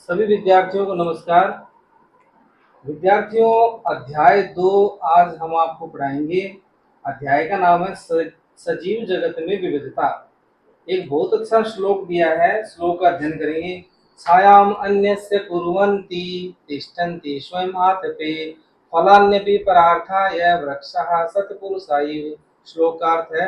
सभी विद्यार्थियों को नमस्कार। विद्यार्थियों, अध्याय 2 आज हम आपको पढ़ाएंगे। अध्याय का नाम है सजीव जगत में विविधता। एक बहुत अच्छा श्लोक दिया है, श्लोक का अध्ययन करेंगे। छायाम अन्यस्य कुर्वन्ति तिष्ठन्ति स्वयं आतपे फलान्यपि परार्थाय वृक्षः सत्पुरुषाय। श्लोक का अर्थ है,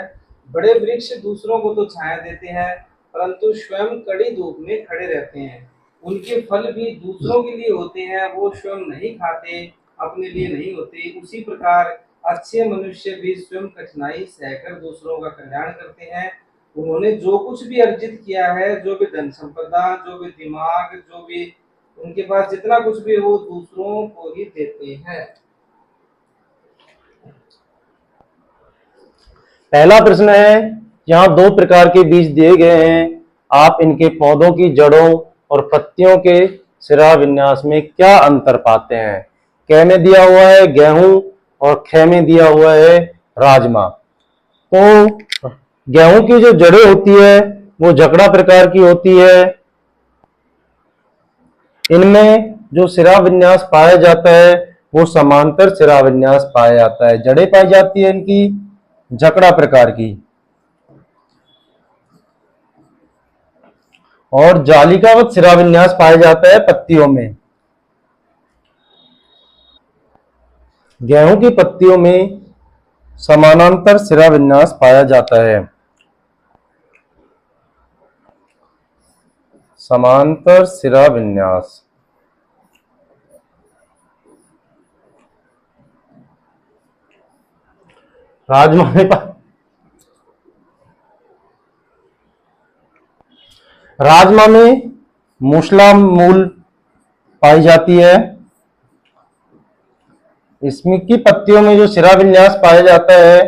बड़े वृक्ष दूसरों को तो छाया देते हैं, परंतु स्वयं कड़ी धूप में खड़े रहते हैं। उनके फल भी दूसरों के लिए होते हैं, वो स्वयं नहीं खाते, अपने लिए नहीं होते। उसी प्रकार अच्छे मनुष्य भी स्वयं कठिनाई सहकर दूसरों का कल्याण करते हैं। उन्होंने जो कुछ भी अर्जित किया है, जो भी धन संपदा, जो भी दिमाग, जो भी उनके पास जितना कुछ भी है, वो दूसरों को ही देते हैं। पहला प्रश्न है, यहाँ दो प्रकार के बीज दिए गए हैं। आप इनके पौधों की जड़ों और पत्तियों के सिरा विन्यास में क्या अंतर पाते हैं? क में दिया हुआ है गेहूं और ख में दिया हुआ है राजमा। तो गेहूं की जो जड़ें होती है वो जकड़ा प्रकार की होती है। इनमें जो सिरा विन्यास पाया जाता है वो समांतर सिरा विन्यास पाया जाता है। जड़ें पाई जाती है इनकी जकड़ा प्रकार की, और जालिकावत सिरा विन्यास पाया जाता है पत्तियों में। गेहूं की पत्तियों में समानांतर सिरा विन्यास पाया जाता है। समांतर सिरा विन्यास। राजमा में राजमा में मूसला मूल पाई जाती है। इसमें की पत्तियों में जो सिरा विन्यास पाया जाता है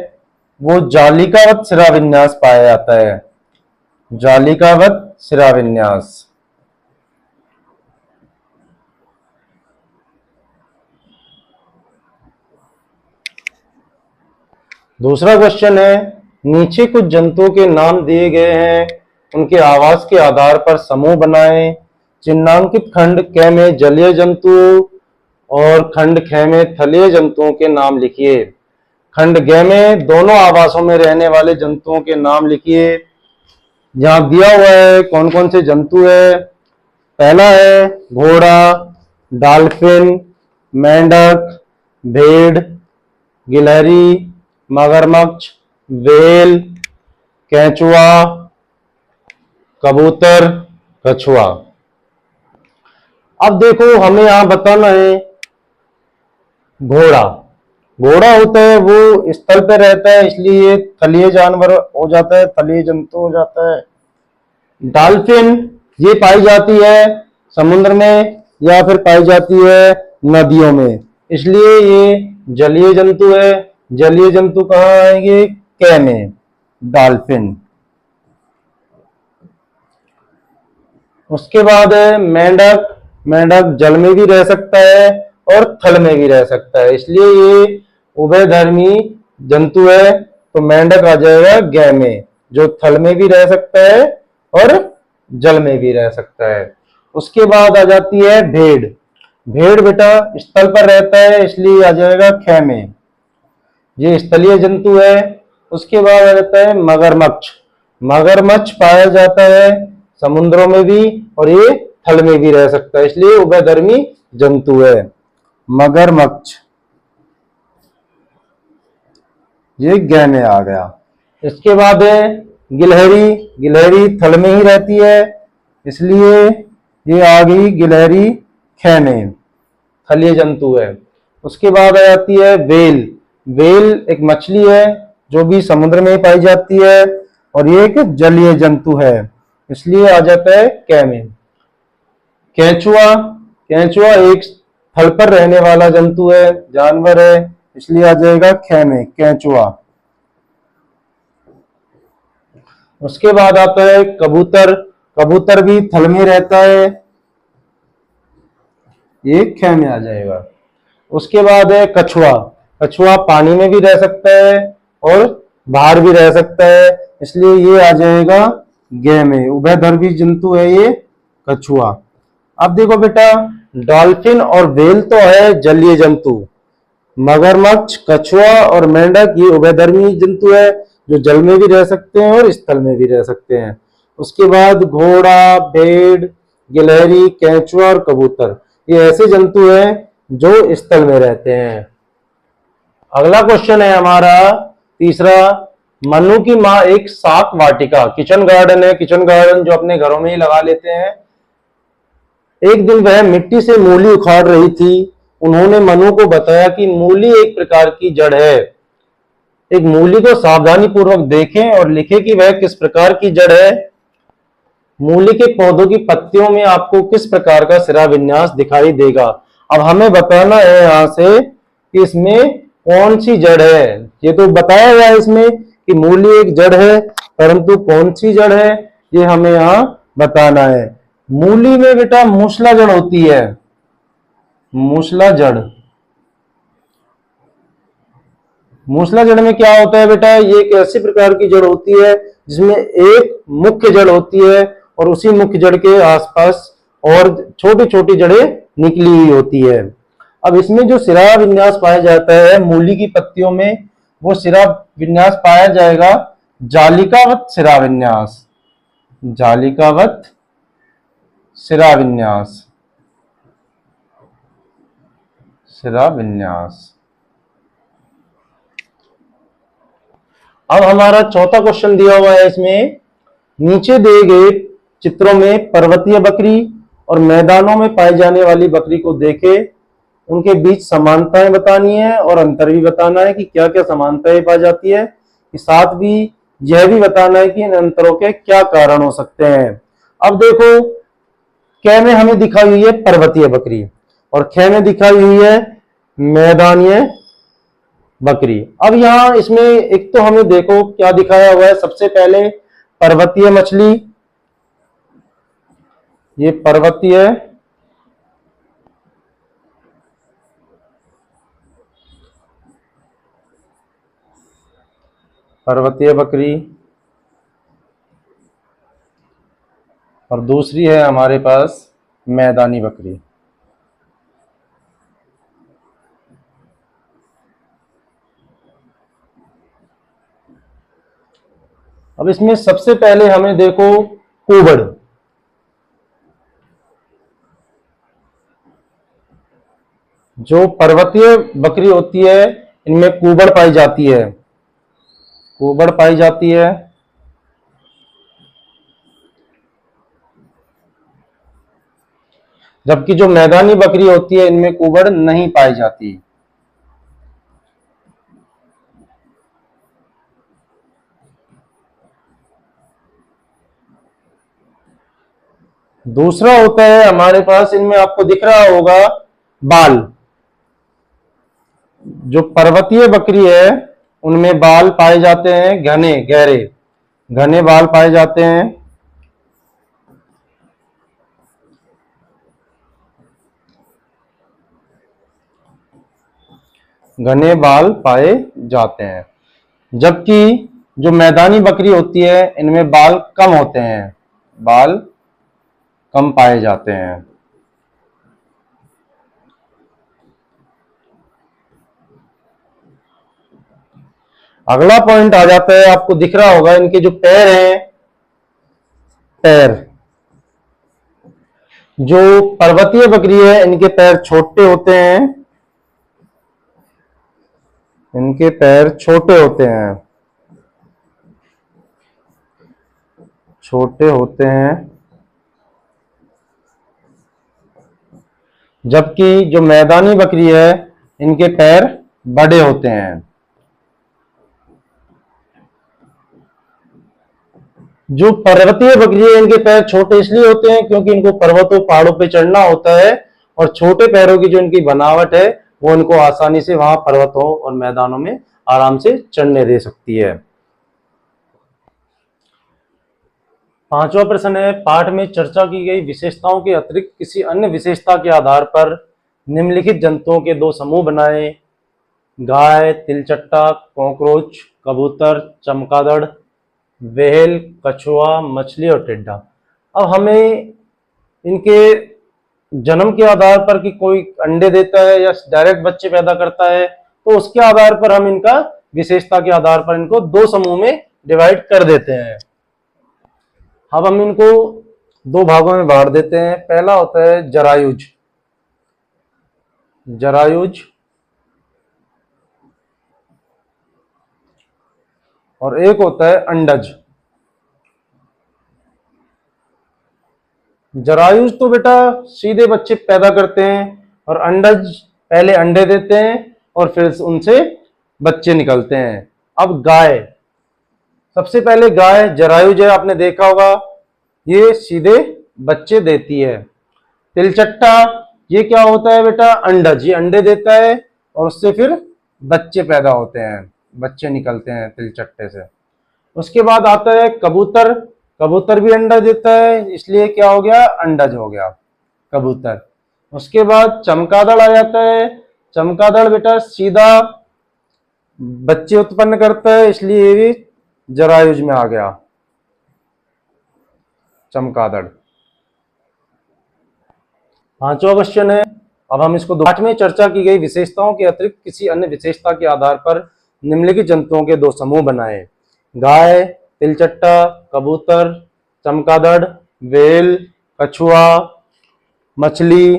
वो जालिकावत सिरा विन्यास पाया जाता है। जालिकावत सिरा विन्यास। दूसरा क्वेश्चन है, नीचे कुछ जंतुओं के नाम दिए गए हैं, उनके आवास के आधार पर समूह बनाएं। चिन्हांकित खंड क में जलीय जंतु और खंड ख में थलीय जंतुओं के नाम लिखिए। खंड ग में दोनों आवासों में रहने वाले जंतुओं के नाम लिखिए। यहाँ दिया हुआ है कौन कौन से जंतु है। पहला है घोड़ा, डॉल्फिन, मेंढक, भेड़, गिलहरी, मगरमच्छ, व्हेल, केंचुआ, कबूतर, कछुआ। अब देखो हमें यहां बताना है घोड़ा। घोड़ा होता है वो स्थल पे रहता है, इसलिए थलीय जानवर हो जाता है, थलीय जंतु हो जाता है। डॉल्फिन ये पाई जाती है समुद्र में या फिर पाई जाती है नदियों में, इसलिए ये जलीय जंतु है। जलीय जंतु कहाँ आएंगे? क में, डॉल्फिन। उसके बाद है मेंढक। मेंढक जल में भी रह सकता है और थल में भी रह सकता है, इसलिए ये उभयधर्मी जंतु है। तो मेंढक आ जाएगा ग में, जो थल में भी रह सकता है और जल में भी रह सकता है। उसके बाद आ जाती है भेड़। भेड़ बेटा स्थल पर रहता है, इसलिए आ जाएगा ख में, ये स्थलीय जंतु है। उसके बाद आ जाता है मगरमच्छ। मगरमच्छ पाया जाता है समुद्रों में भी और ये थल में भी रह सकता है, इसलिए उभयधर्मी जंतु है मगरमच्छ। ये ग में आ गया। इसके बाद है गिलहरी। गिलहरी थल में ही रहती है, इसलिए ये आ गई गिलहरी ख में, थलीय जंतु है। उसके बाद आ जाती है वेल। वेल एक मछली है जो भी समुद्र में पाई जाती है और ये एक जलीय जंतु है, इसलिए आ जाता है क में। केंचुआ। केंचुआ एक थल पर रहने वाला जंतु है, जानवर है, इसलिए आ जाएगा ख में, केंचुआ। उसके बाद आता है कबूतर। कबूतर भी थल में रहता है, ये ख में आ जाएगा। उसके बाद है कछुआ। कछुआ पानी में भी रह सकता है और बाहर भी रह सकता है, इसलिए ये आ जाएगा ग में, उभयधर्मी जंतु है ये कछुआ। अब देखो बेटा, डॉल्फिन और व्हेल तो है जलीय जंतु, मगरमच्छ, कछुआ और मेंढक ये उभयधर्मी जंतु है, जो जल में भी रह सकते हैं और स्थल में भी रह सकते हैं। उसके बाद घोड़ा, भेड़, गिलहरी, केंचुआ और कबूतर ये ऐसे जंतु हैं जो स्थल में रहते हैं। अगला क्वेश्चन है हमारा तीसरा, मनु की माँ एक शाक वाटिका, किचन गार्डन है, किचन गार्डन जो अपने घरों में ही लगा लेते हैं। एक दिन वह मिट्टी से मूली उखाड़ रही थी। उन्होंने मनु को बताया कि मूली एक प्रकार की जड़ है। एक मूली को सावधानी पूर्वक देखें और लिखें कि वह किस प्रकार की जड़ है। मूली के पौधों की पत्तियों में आपको किस प्रकार का सिरा विन्यास दिखाई देगा। अब हमें बताना है यहां से कि इसमें कौन सी जड़ है। ये तो बताया गया है इसमें कि मूली एक जड़ है, परंतु कौन सी जड़ है ये हमें यहां बताना है। मूली में बेटा मूसला जड़ होती है, मूसला जड़। मूसला जड़ में क्या होता है बेटा, ये एक ऐसी प्रकार की जड़ होती है जिसमें एक मुख्य जड़ होती है और उसी मुख्य जड़ के आसपास और छोटी छोटी जड़ें निकली हुई होती है। अब इसमें जो सिरा विन्यास पाया जाता है मूली की पत्तियों में, वो सिरा विन्यास पाया जाएगा जालिकावत सिरा विन्यास, जालिकावत सिरा विन्यास, सिरा विन्यास। अब हमारा चौथा क्वेश्चन दिया हुआ है इसमें, नीचे दिए गए चित्रों में पर्वतीय बकरी और मैदानों में पाई जाने वाली बकरी को देखे, उनके बीच समानताएं बतानी है और अंतर भी बताना है कि क्या क्या समानताएं पाई जाती है। साथ भी यह भी बताना है कि इन अंतरों के क्या कारण हो सकते हैं। अब देखो, क में हमें दिखाई हुई है पर्वतीय बकरी और ख में दिखाई हुई है मैदानीय बकरी। अब यहां इसमें एक तो हमें देखो क्या दिखाया हुआ है, सबसे पहले पर्वतीय मछली, ये पर्वतीय पर्वतीय बकरी और दूसरी है हमारे पास मैदानी बकरी। अब इसमें सबसे पहले हमें देखो कूबड़, जो पर्वतीय बकरी होती है इनमें कूबड़ पाई जाती है, कूबड़ पाई जाती है। जबकि जो मैदानी बकरी होती है इनमें कूबड़ नहीं पाई जाती। दूसरा होता है हमारे पास, इनमें आपको दिख रहा होगा बाल, जो पर्वतीय बकरी है उनमें बाल पाए जाते हैं घने, गहरे घने बाल पाए जाते हैं। घने बाल पाए जाते हैं। जबकि जो मैदानी बकरी होती है इनमें बाल कम होते हैं, बाल कम पाए जाते हैं। अगला पॉइंट आ जाता है, आपको दिख रहा होगा इनके जो पैर हैं, पैर, जो पर्वतीय बकरी है इनके पैर छोटे होते हैं, इनके पैर छोटे होते हैं, छोटे होते हैं। जबकि जो मैदानी बकरी है इनके पैर बड़े होते हैं। जो पर्वतीय बकरी है इनके पैर छोटे इसलिए होते हैं क्योंकि इनको पर्वतों पहाड़ों पे चढ़ना होता है और छोटे पैरों की जो इनकी बनावट है वो इनको आसानी से वहां पर्वतों और मैदानों में आराम से चढ़ने दे सकती है। पांचवा प्रश्न है, पाठ में चर्चा की गई विशेषताओं के अतिरिक्त किसी अन्य विशेषता के आधार पर निम्नलिखित जंतुओं के दो समूह बनाएं। गाय, तिलचट्टा, कॉकरोच, कबूतर, चमगादड़, व्हेल, कछुआ, मछली और टिड्डा। अब हमें इनके जन्म के आधार पर कि कोई अंडे देता है या डायरेक्ट बच्चे पैदा करता है, तो उसके आधार पर हम इनका विशेषता के आधार पर इनको दो समूह में डिवाइड कर देते हैं। अब हम इनको दो भागों में बांट देते हैं। पहला होता है जरायुज, जरायुज और एक होता है अंडज। जरायुज तो बेटा सीधे बच्चे पैदा करते हैं और अंडज पहले अंडे देते हैं और फिर उनसे बच्चे निकलते हैं। अब गाय, सबसे पहले गाय जरायुज है, आपने देखा होगा, ये सीधे बच्चे देती है। तिलचट्टा, ये क्या होता है बेटा, अंडज, ये अंडे देता है और उससे फिर बच्चे पैदा होते हैं, बच्चे निकलते हैं तिलचट्टे से। उसके बाद आता है कबूतर, कबूतर भी अंडा देता है, इसलिए क्या हो गया, अंडज हो गया कबूतर। उसके बाद चमगादड़ आ जाता है, चमगादड़ बेटा सीधा बच्चे उत्पन्न करता है, इसलिए ये भी जरायुज में आ गया चमगादड़। पांचवा क्वेश्चन है, अब हम इसको पाठ में चर्चा की गई विशेषताओं के अतिरिक्त किसी अन्य विशेषता के आधार पर निम्नलिखित जंतुओं के दो समूह बनाए। गाय, तिलचट्टा, कबूतर, चमगादड़, व्हेल, कछुआ, मछली,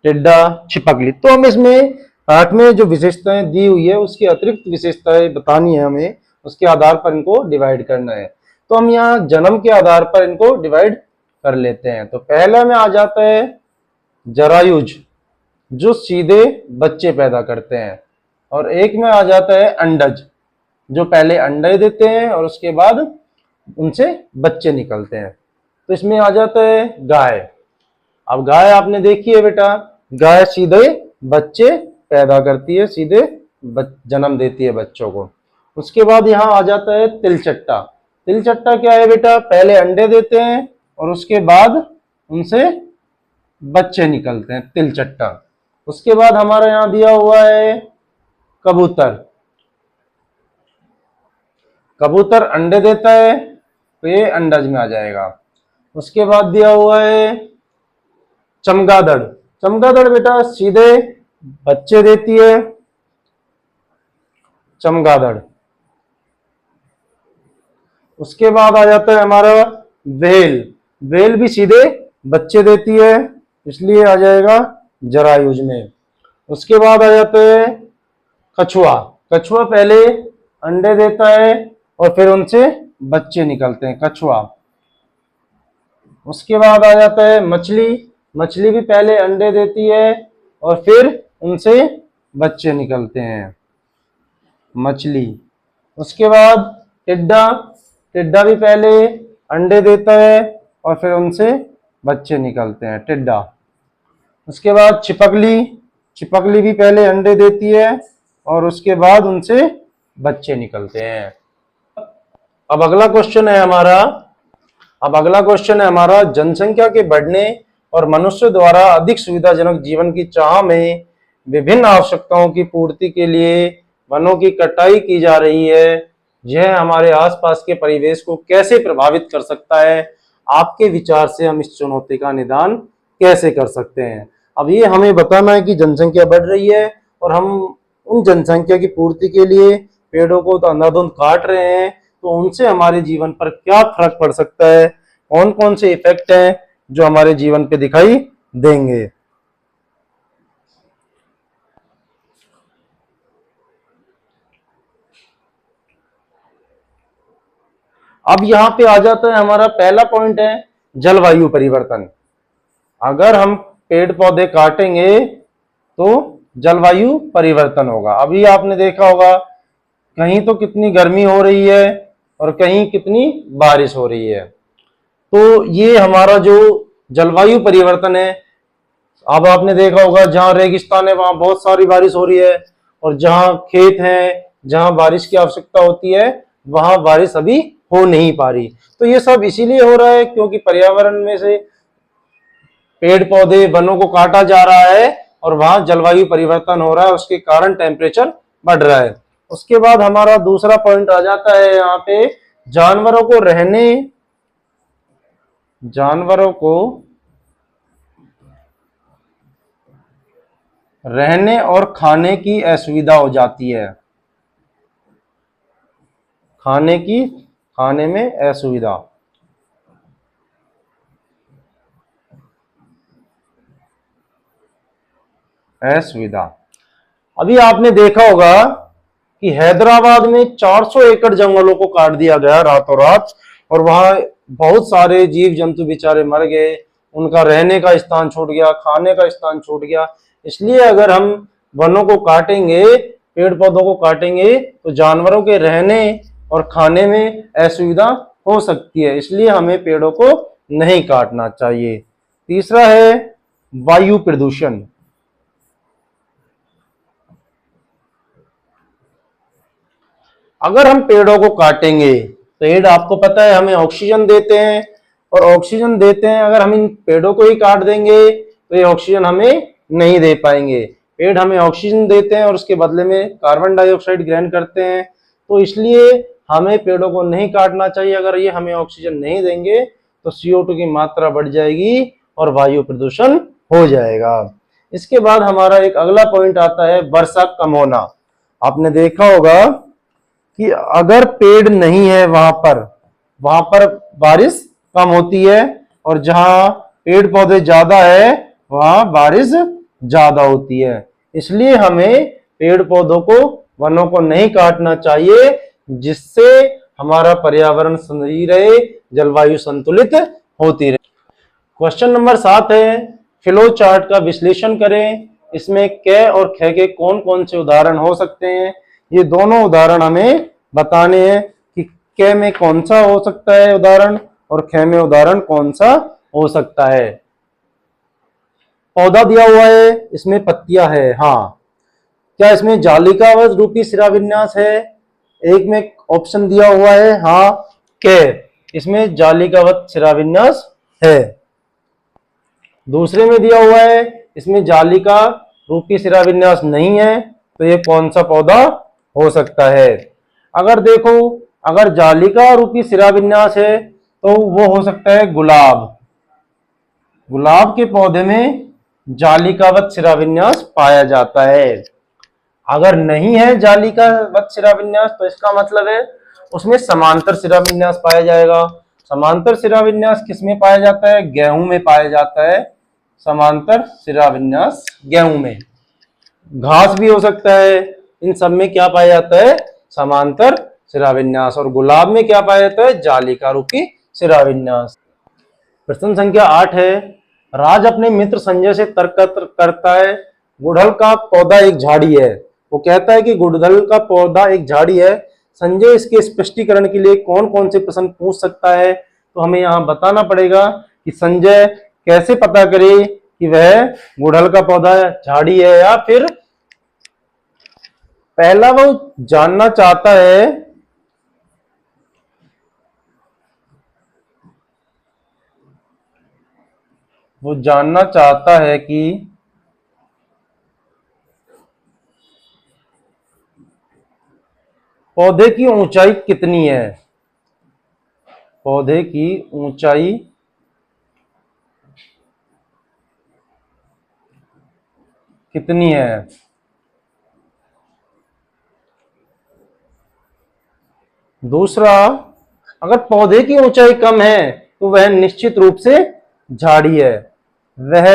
टिड्डा, छिपकली। तो हम इसमें पाठ में जो विशेषताएं दी हुई है उसकी अतिरिक्त विशेषताएं बतानी है हमें, उसके आधार पर इनको डिवाइड करना है। तो हम यहाँ जन्म के आधार पर इनको डिवाइड कर लेते हैं। तो पहला में आ जाता है जरायुज, जो सीधे बच्चे पैदा करते हैं, और एक में आ जाता है अंडज, जो पहले अंडे देते हैं और उसके बाद उनसे बच्चे निकलते हैं। तो इसमें आ जाता है गाय। अब गाय आपने देखी है बेटा, गाय सीधे बच्चे पैदा करती है, सीधे जन्म देती है बच्चों को। उसके बाद यहाँ आ जाता है तिलचट्टा। तिलचट्टा क्या है बेटा, पहले अंडे देते हैं और उसके बाद उनसे बच्चे निकलते हैं, तिलचट्टा। उसके बाद हमारा यहाँ दिया हुआ है कबूतर, कबूतर अंडे देता है तो ये अंडज में आ जाएगा। उसके बाद दिया हुआ है चमगादड़, चमगादड़ बेटा सीधे बच्चे देती है, चमगादड़। उसके बाद आ जाता है हमारा व्हेल, व्हेल भी सीधे बच्चे देती है, इसलिए आ जाएगा जरायुज में। उसके बाद आ जाता है कछुआ, कछुआ पहले अंडे देता है और फिर उनसे बच्चे निकलते हैं, कछुआ। उसके बाद आ जाता है मछली, मछली भी पहले अंडे देती है और फिर उनसे बच्चे निकलते हैं, मछली। उसके बाद टिड्डा, टिड्डा भी पहले अंडे देता है और फिर उनसे बच्चे निकलते हैं, टिड्डा। उसके बाद छिपकली, छिपकली भी पहले अंडे देती है और उसके बाद उनसे बच्चे निकलते हैं। अब अगला क्वेश्चन है हमारा, जनसंख्या के बढ़ने और मनुष्य द्वारा अधिक सुविधाजनक जीवन की चाह में विभिन्न आवश्यकताओं की पूर्ति के लिए वनों की कटाई की जा रही है। यह हमारे आसपास के परिवेश को कैसे प्रभावित कर सकता है? आपके विचार से हम इस चुनौती का निदान कैसे कर सकते हैं? अब ये हमें बताना है कि जनसंख्या बढ़ रही है और हम उन जनसंख्या की पूर्ति के लिए पेड़ों को तो अंधाधुंध काट रहे हैं, तो उनसे हमारे जीवन पर क्या फर्क पड़ सकता है, कौन कौन से इफेक्ट हैं जो हमारे जीवन पे दिखाई देंगे। अब यहाँ पे आ जाता है हमारा पहला पॉइंट है जलवायु परिवर्तन। अगर हम पेड़ पौधे काटेंगे तो जलवायु परिवर्तन होगा। अभी आपने देखा होगा कहीं तो कितनी गर्मी हो रही है और कहीं कितनी बारिश हो रही है। तो ये हमारा जो जलवायु परिवर्तन है, अब आपने देखा होगा जहां रेगिस्तान है वहां बहुत सारी बारिश हो रही है, और जहां खेत हैं जहां बारिश की आवश्यकता होती है वहां बारिश अभी हो नहीं पा रही। तो ये सब इसीलिए हो रहा है क्योंकि पर्यावरण में से पेड़ पौधे वनों को काटा जा रहा है और वहां जलवायु परिवर्तन हो रहा है, उसके कारण टेम्परेचर बढ़ रहा है। उसके बाद हमारा दूसरा पॉइंट आ जाता है यहाँ पे जानवरों को रहने, जानवरों को रहने और खाने की असुविधा हो जाती है। खाने में असुविधा। असुविधा। अभी आपने देखा होगा कि हैदराबाद में 400 एकड़ जंगलों को काट दिया गया रातों रात, और वहां बहुत सारे जीव जंतु बेचारे मर गए, उनका रहने का स्थान छूट गया, खाने का स्थान छूट गया। इसलिए अगर हम वनों को काटेंगे, पेड़ पौधों को काटेंगे, तो जानवरों के रहने और खाने में असुविधा हो सकती है। इसलिए हमें पेड़ों को नहीं काटना चाहिए। तीसरा है वायु प्रदूषण। अगर हम पेड़ों को काटेंगे, पेड़ आपको पता है हमें ऑक्सीजन देते हैं, और ऑक्सीजन देते हैं, अगर हम इन पेड़ों को ही काट देंगे तो ये ऑक्सीजन हमें नहीं दे पाएंगे। पेड़ हमें ऑक्सीजन देते हैं और उसके बदले में कार्बन डाइऑक्साइड ग्रहण करते हैं। तो इसलिए हमें पेड़ों को नहीं काटना चाहिए। अगर ये हमें ऑक्सीजन नहीं देंगे तो CO2 की मात्रा बढ़ जाएगी और वायु प्रदूषण हो जाएगा। इसके बाद हमारा एक अगला पॉइंट आता है वर्षा कम होना। आपने देखा होगा कि अगर पेड़ नहीं है वहां पर बारिश कम होती है, और जहां पेड़ पौधे ज्यादा है वहां बारिश ज्यादा होती है। इसलिए हमें पेड़ पौधों को, वनों को नहीं काटना चाहिए, जिससे हमारा पर्यावरण सही रहे, जलवायु संतुलित होती रहे। क्वेश्चन नंबर 7 है, फ्लो चार्ट का विश्लेषण करें। इसमें क और ख के कौन कौन से उदाहरण हो सकते हैं। ये दोनों उदाहरण हमें बताने हैं कि क में कौन सा हो सकता है उदाहरण, और ख में उदाहरण कौन सा हो सकता है। पौधा दिया हुआ है, इसमें पत्तियां है, हाँ। क्या इसमें जालिकावत रूपी शिराविन्यास है? एक में ऑप्शन दिया हुआ है, हाँ, क इसमें जालिकावत शिराविन्यास है। दूसरे में दिया हुआ है, इसमें जालिका रूपी शिराविन्यास नहीं है, तो ये कौन सा पौधा हो सकता है? अगर देखो, अगर जालिका रूपी शिराविन्यास है तो वो हो सकता है गुलाब। गुलाब के पौधे में जालिकावत शिराविन्यास पाया जाता है। अगर नहीं है जालिकावत शिराविन्यास तो इसका मतलब है उसमें समांतर शिराविन्यास पाया जाएगा। समांतर शिराविन्यास किसमें पाया जाता है? गेहूं में पाया जाता है। समांतर शिराविन्यास गेहूं में। घास भी हो सकता है। इन सब में क्या पाया जाता है? समांतर शिराविन्यास। और गुलाब में क्या पाया जाता है? जालिका रूपी शिराविन्यास। प्रश्न संख्या 8 है, राज अपने मित्र संजय से तर्क करता है गुड़हल का पौधा एक झाड़ी है। वो कहता है कि गुड़हल का पौधा एक झाड़ी है। संजय इसके स्पष्टीकरण के लिए कौन कौन से प्रश्न पूछ सकता है? तो हमें यहाँ बताना पड़ेगा कि संजय कैसे पता करे कि वह गुड़हल का पौधा झाड़ी है या फिर। पहला वो जानना चाहता है कि पौधे की ऊंचाई कितनी है। पौधे की ऊंचाई कितनी है। दूसरा, अगर पौधे की ऊंचाई कम है तो वह निश्चित रूप से झाड़ी है। वह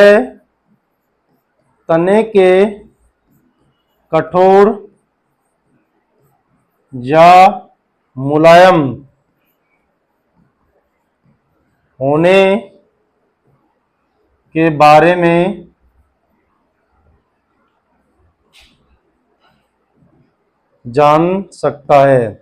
तने के कठोर या मुलायम होने के बारे में जान सकता है।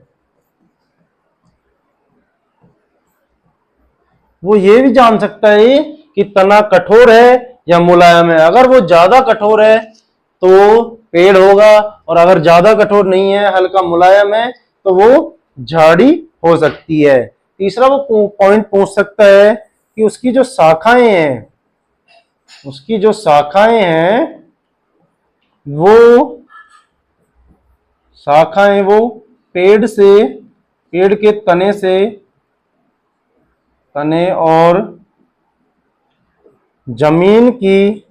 वो ये भी जान सकता है कि तना कठोर है या मुलायम है। अगर वो ज्यादा कठोर है तो पेड़ होगा, और अगर ज्यादा कठोर नहीं है, हल्का मुलायम है, तो वो झाड़ी हो सकती है। तीसरा, वो पॉइंट पूछ सकता है कि उसकी जो शाखाएं हैं वो पेड़ के तने और जमीन की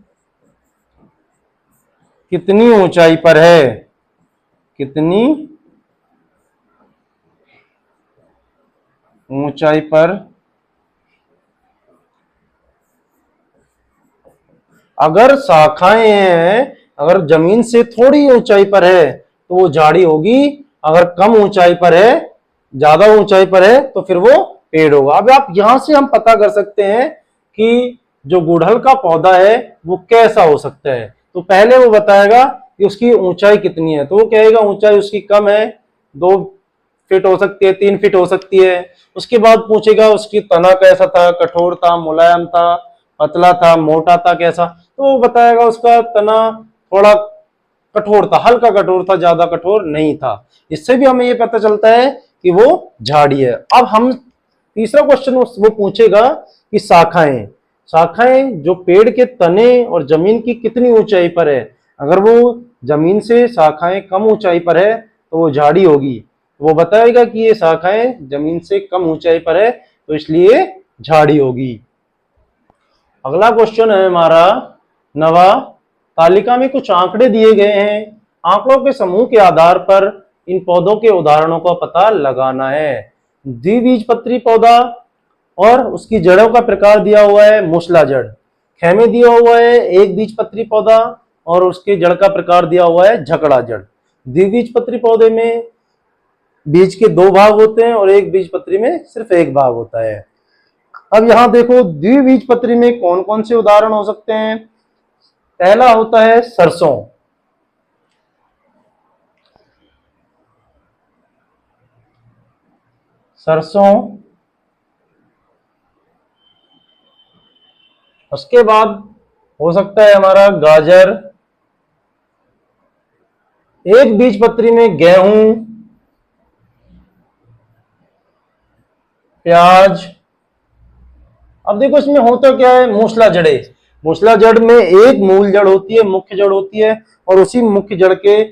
कितनी ऊंचाई पर है, कितनी ऊंचाई पर। अगर शाखाएं हैं, अगर जमीन से थोड़ी ऊंचाई पर है तो वो झाड़ी होगी, अगर कम ऊंचाई पर है, ज्यादा ऊंचाई पर है तो फिर वो पेड़ होगा। अब आप यहां से हम पता कर सकते हैं कि जो गुड़हल का पौधा है वो कैसा हो सकता है। तो पहले वो बताएगा कि उसकी ऊंचाई कितनी है, तो वो कहेगा ऊंचाई उसकी कम है, 2 फीट हो सकती है, 3 फीट हो सकती है। उसके बाद पूछेगा उसकी तना कैसा था, कठोर था, मुलायम था, पतला था, मोटा था, कैसा। तो वो बताएगा उसका तना थोड़ा कठोर था, हल्का कठोर था, ज्यादा कठोर नहीं था। इससे भी हमें ये पता चलता है कि वो झाड़ी है। अब हम तीसरा क्वेश्चन वो पूछेगा कि शाखाएं, शाखाएं जो पेड़ के तने और जमीन की कितनी ऊंचाई पर है। अगर वो जमीन से शाखाएं कम ऊंचाई पर है तो वो झाड़ी होगी। वो बताएगा कि ये शाखाएं जमीन से कम ऊंचाई पर है तो इसलिए झाड़ी होगी। अगला क्वेश्चन है हमारा नवा। तालिका में कुछ आंकड़े दिए गए हैं, आंकड़ों के समूह के आधार पर इन पौधों के उदाहरणों का पता लगाना है। द्विबीजपत्री पौधा और उसकी जड़ों का प्रकार दिया हुआ है मूसला जड़। ख में दिया हुआ है एक बीजपत्री पौधा और उसके जड़ का प्रकार दिया हुआ है झकड़ा जड़। द्विबीजपत्री पौधे में बीज के 2 भाग होते हैं और एक बीजपत्री में सिर्फ एक भाग होता है। अब यहां देखो द्विबीजपत्री में कौन कौन से उदाहरण हो सकते हैं। पहला होता है सरसों, सरसों। उसके बाद हो सकता है हमारा गाजर, एक बीजपत्री में गेहूं, प्याज। अब देखो इसमें होता क्या है, मूसला जड़े। मूसला जड़ में एक मूल जड़ होती है, मुख्य जड़ होती है, और उसी मुख्य जड़ के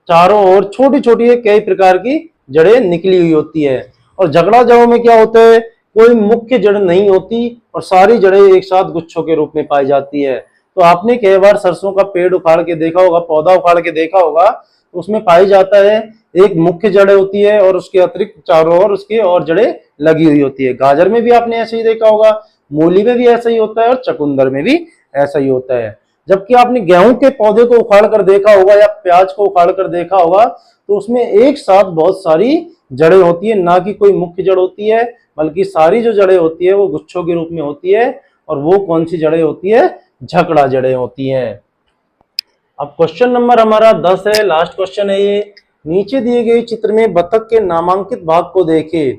चारों ओर छोटी छोटी कई प्रकार की जड़ें निकली हुई होती है। और झगड़ा जड़ों में क्या होता है, कोई मुख्य जड़ नहीं होती और सारी जड़ें एक साथ गुच्छों के रूप में पाई जाती है। तो आपने कई बार सरसों का पेड़ उखाड़ के देखा होगा, पौधा उखाड़ के देखा होगा, तो उसमें पाई जाता है एक मुख्य जड़ होती है और उसके अतिरिक्त चारों ओर उसकी और जड़ें लगी हुई होती है। गाजर में भी आपने ऐसे ही देखा होगा, मूली में भी ऐसा ही होता है और चकुंदर में भी ऐसा ही होता है। जबकि आपने गेहूं के पौधे को उखाड़ कर देखा होगा या प्याज को उखाड़ कर देखा होगा तो उसमें एक साथ बहुत सारी जड़ें होती है, ना कि कोई मुख्य जड़ होती है, बल्कि सारी जो जड़ें होती है वो गुच्छों के रूप में होती है। और वो कौन सी जड़ें होती है, झकड़ा जड़ें होती हैं। अब क्वेश्चन नंबर हमारा 10 है, लास्ट क्वेश्चन है ये। नीचे दिए गए चित्र में बतख के नामांकित भाग को देखें।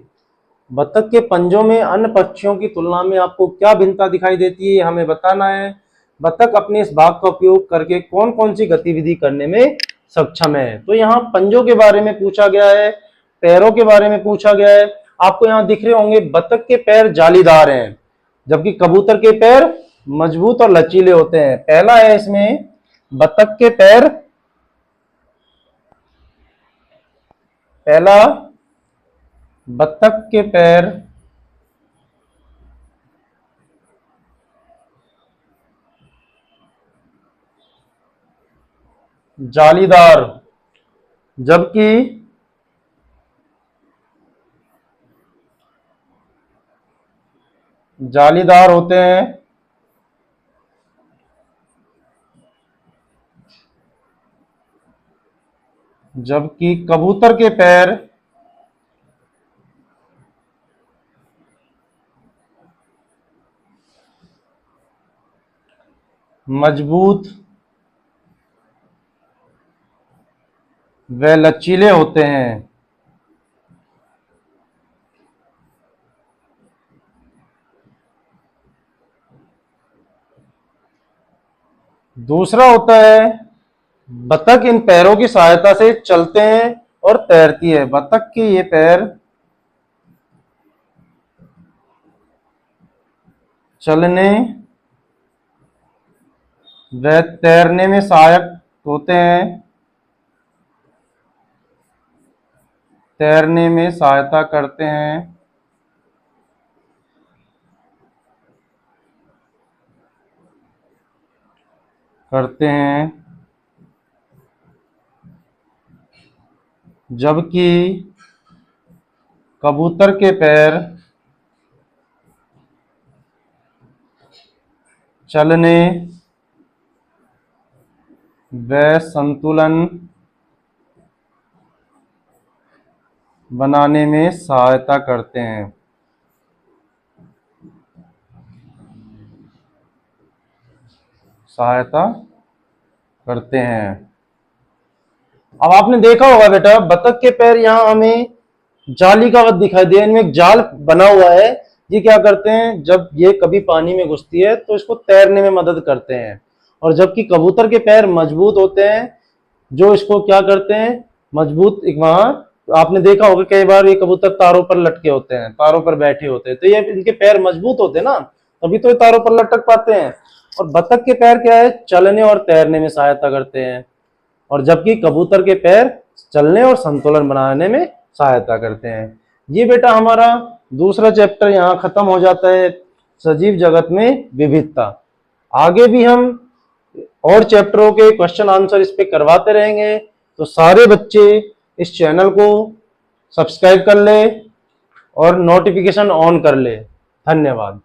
बतख के पंजों में अन्य पक्षियों की तुलना में आपको क्या भिन्नता दिखाई देती है, हमें बताना है। बतख अपने इस भाग का उपयोग करके कौन कौन सी गतिविधि करने में सक्षम है। तो यहाँ पंजों के बारे में पूछा गया है, पैरों के बारे में पूछा गया है। आपको यहाँ दिख रहे होंगे बतख के पैर जालीदार हैं, जबकि कबूतर के पैर मजबूत और लचीले होते हैं। पहला है इसमें बतख के पैर, पहला बतख के पैर जालीदार, जबकि जालीदार होते हैं, जबकि कबूतर के पैर मजबूत व लचीले होते हैं। दूसरा होता है बतख इन पैरों की सहायता से चलते हैं और तैरती है। बतख के ये पैर चलने व तैरने में सहायक होते हैं, तैरने में सहायता करते हैं, करते हैं। जबकि कबूतर के पैर चलने व संतुलन बनाने में सहायता करते हैं। अब आपने देखा होगा बेटा, बतख के पैर यहाँ हमें जाली का वध दिखाई दिया, इनमें एक जाल बना हुआ है। ये क्या करते हैं, जब ये कभी पानी में घुसती है तो इसको तैरने में मदद करते हैं। और जबकि कबूतर के पैर मजबूत होते हैं, जो इसको क्या करते हैं, मजबूत, एक वहां आपने देखा होगा कई बार ये कबूतर तारों पर लटके होते हैं, तारों पर बैठे होते हैं, तो ये इनके पैर मजबूत होते हैं ना, तभी तो ये तारों पर लटक पाते हैं। और बतख के पैर क्या है, चलने और तैरने में सहायता करते हैं, और जबकि कबूतर के पैर चलने और संतुलन बनाने में सहायता करते हैं। ये बेटा हमारा दूसरा चैप्टर यहाँ खत्म हो जाता है, सजीव जगत में विविधता। आगे भी हम और चैप्टरों के क्वेश्चन आंसर इस पे करवाते रहेंगे, तो सारे बच्चे इस चैनल को सब्सक्राइब कर ले और नोटिफिकेशन ऑन कर ले। धन्यवाद।